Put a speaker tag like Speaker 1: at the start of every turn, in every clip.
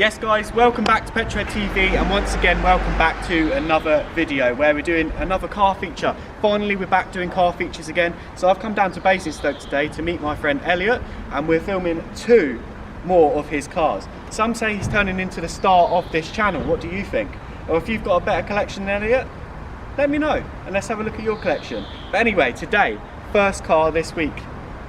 Speaker 1: Yes guys, welcome back to Petrohead TV, and once again welcome back to another video where we're doing another car feature. Finally we're back doing car features again. So I've come down to Basingstoke today to meet my friend Elliot, and we're filming 2 more of his cars. Some say he's turning into the star of this channel. What do you think? Or if you've got a better collection than Elliot, let me know and let's have a look at your collection. But anyway, today, first car this week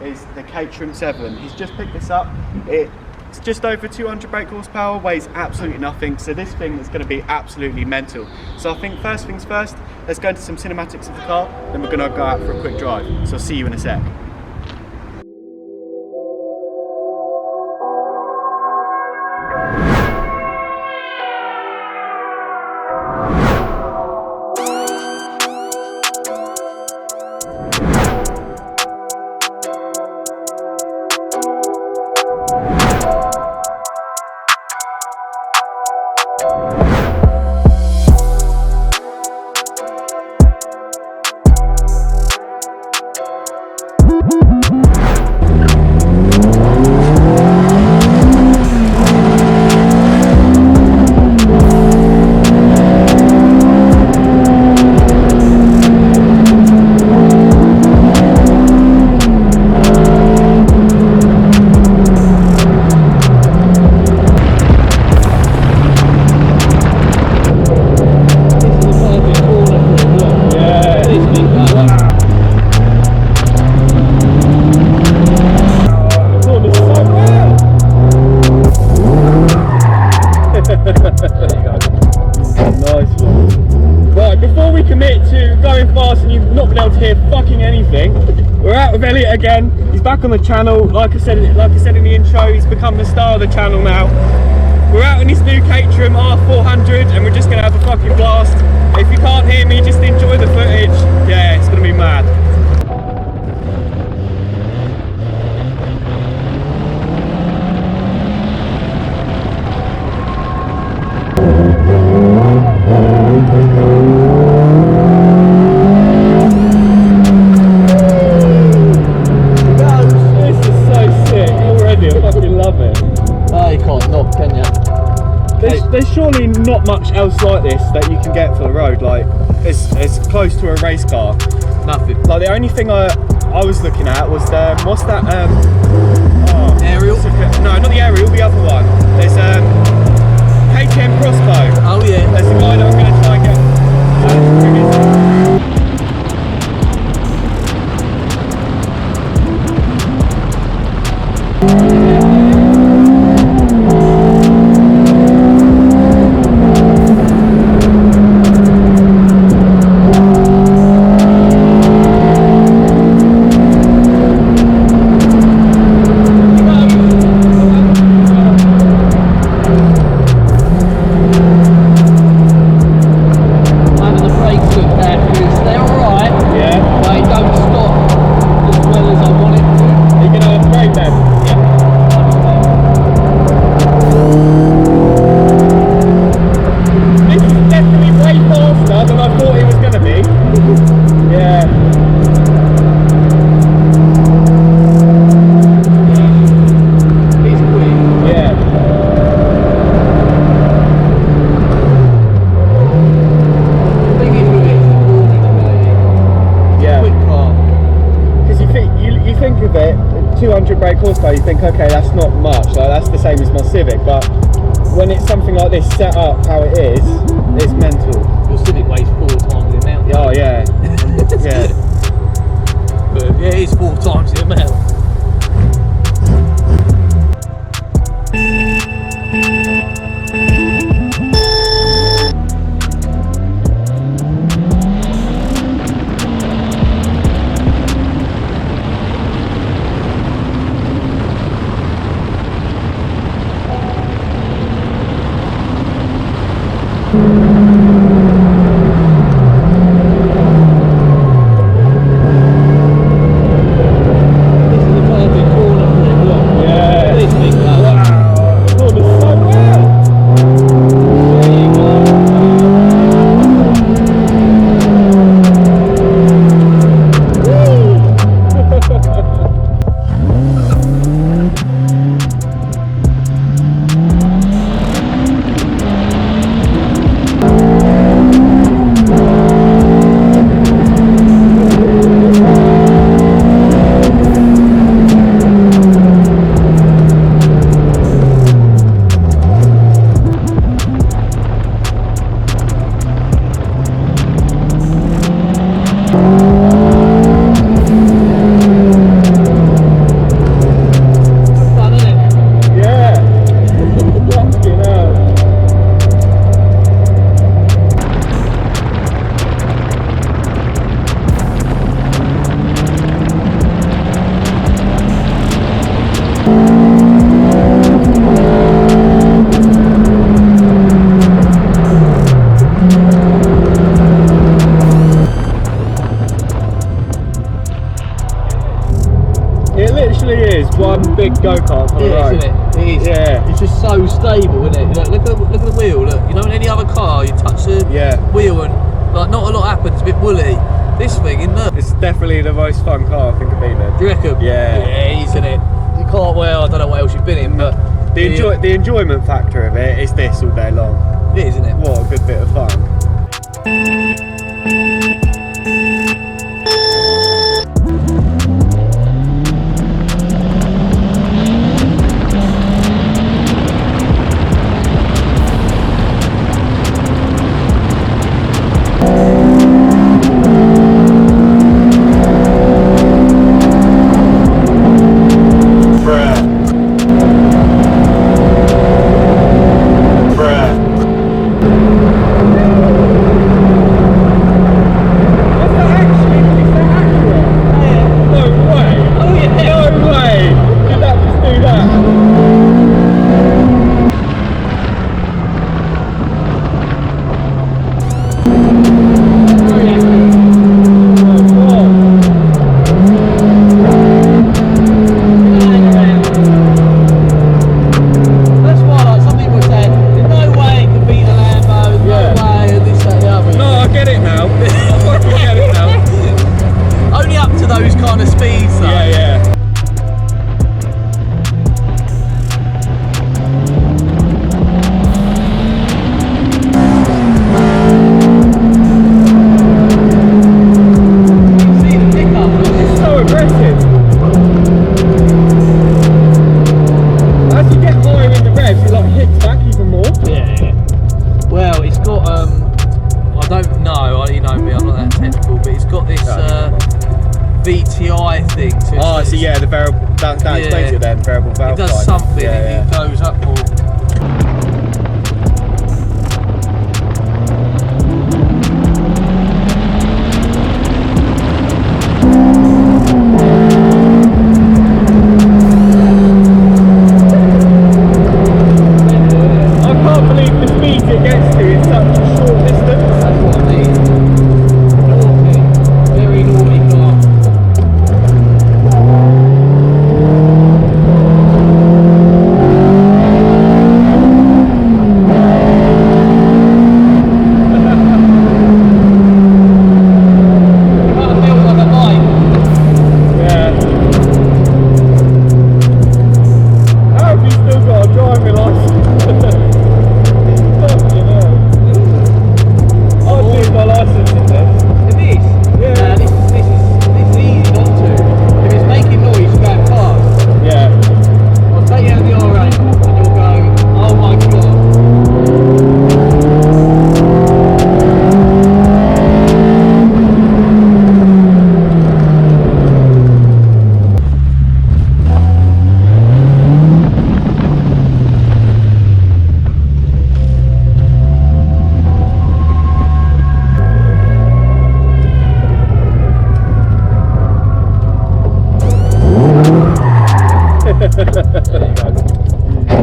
Speaker 1: is the Caterham R400. He's just picked this up. It's just over 200 brake horsepower, weighs absolutely nothing, so this thing is going to be absolutely mental. So I think first things first, let's go into some cinematics of the car, then we're going to go out for a quick drive. So I'll see you in a sec. We're out with Elliot again. He's back on the channel. Like I said in the intro, he's become the star of the channel now. We're out in his new Caterham R400 and we're just gonna have a fucking blast. If you can't hear me, just enjoy the footage. Yeah, it's gonna be mad. There's surely not much else like this that you can get for the road, like it's close to a race car. Nothing. Like the only thing I was looking at was the, what's that, aerial? No, not the aerial, the other one. There's KTM Crossbow. Oh yeah. There's a guy that I'm going to try and get. Brake horsepower, you think, okay, that's not much, like that's the same as my Civic, but when it's something like this set up how it is, it's mental.
Speaker 2: Your Civic weighs 4 times the amount.
Speaker 1: Oh yeah. Yeah.
Speaker 2: But yeah, it is 4 times the amount.
Speaker 1: literally is one big go-kart on the road.
Speaker 2: Isn't it? It is.
Speaker 1: Yeah.
Speaker 2: It's just so stable, isn't it? Look at the wheel. Look, you know, in any other car, you touch the wheel and like not a lot happens. A bit woolly. This thing, isn't it?
Speaker 1: It's definitely the most fun car I think I've been in.
Speaker 2: Do you reckon?
Speaker 1: Yeah.
Speaker 2: Yeah, isn't it? You can't. Well, I don't know what else you've been in, but
Speaker 1: the enjoyment factor of it is this all day long.
Speaker 2: it is, isn't it?
Speaker 1: What a good bit of fun.
Speaker 2: VTI thing.
Speaker 1: So yeah, the variable, that explains it then, variable valve.
Speaker 2: It does something, it goes up more.
Speaker 1: I can't believe the speed it gets to in such a short distance.
Speaker 2: That's what I mean. Naughty. Very naughty car. Kind of feels like a bike.
Speaker 1: Yeah. How have you still got a driving licence? Fucking hell. I'd lose my licence in this.
Speaker 2: It is?
Speaker 1: Yeah.
Speaker 2: This is easy not to. If it's making noise, you're going fast.
Speaker 1: Yeah.
Speaker 2: I'll take you out the R8 and you'll go, oh my god.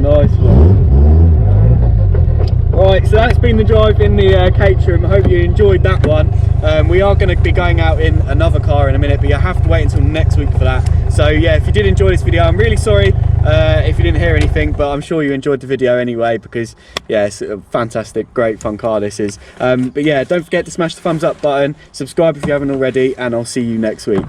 Speaker 1: Nice one. Right, so that's been the drive in the Caterham. I hope you enjoyed that one. We are going to be going out in another car in a minute, but you have to wait until next week for that. So yeah, if you did enjoy this video, I'm really sorry if you didn't hear anything, but I'm sure you enjoyed the video anyway, because yeah, it's a fantastic, great fun car this is. But yeah, don't forget to smash the thumbs up button, subscribe if you haven't already, and I'll see you next week.